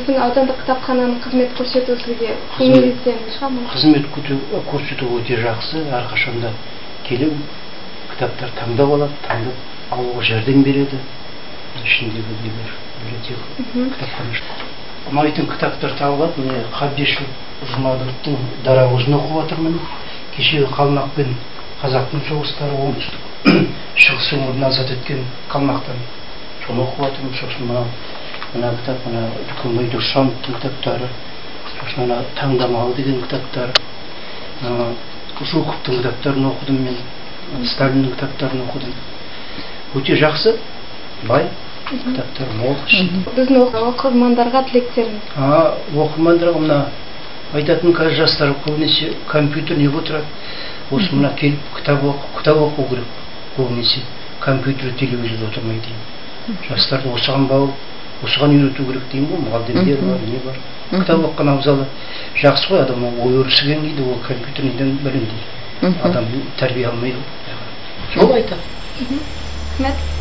Аудандық кітапхананың қызмет көрсетуі сізге көңіліңізден шығамы? Қызмет көрсету өте жақсы, әрқашанда келіп кітаптар таңдап алады, таңдап алуға жәрдем береді. Ішіндегі нелер кітапхана. Ұнайтын кітаптар табылады. Міне Қабдешов Жұмаділовтың Дарабозын оқып жатырмын. Кешегі Қалмақ пен қазақтың соғыстары, оңтүстік шығыс өңірін азат еткен Қалмақтан соны оқып жатырмын. Сосын мына кітап, мына Дүкенбай Досжановтың кітаптары, сосын ана Таңдамалы деген кітаптар, Жуковтың кітаптарын оқыдым мен, Сталиннің кітаптарын оқыдым. Өте жақсы, бай кітаптар мол. Біздің оқырмандарға тілектеріңіз? Оқырмандарға мына айтатын қазір жастар көбінесе компьютер не отырады. Осы мына келіп кітап оқу керек. Көбінесе компьютер, телевизор отырмай деймін. Жастарды осыған бауып, осыған үйрету керек деймін ғой, мұғалімдер бар, не бар. Кітап оқыған абзалы жақсы ғой, адам ой өрісі келмейді, ол компьютер неден білім дейді. Адам тәрбие алмайды. Сол айтады. Рахмет.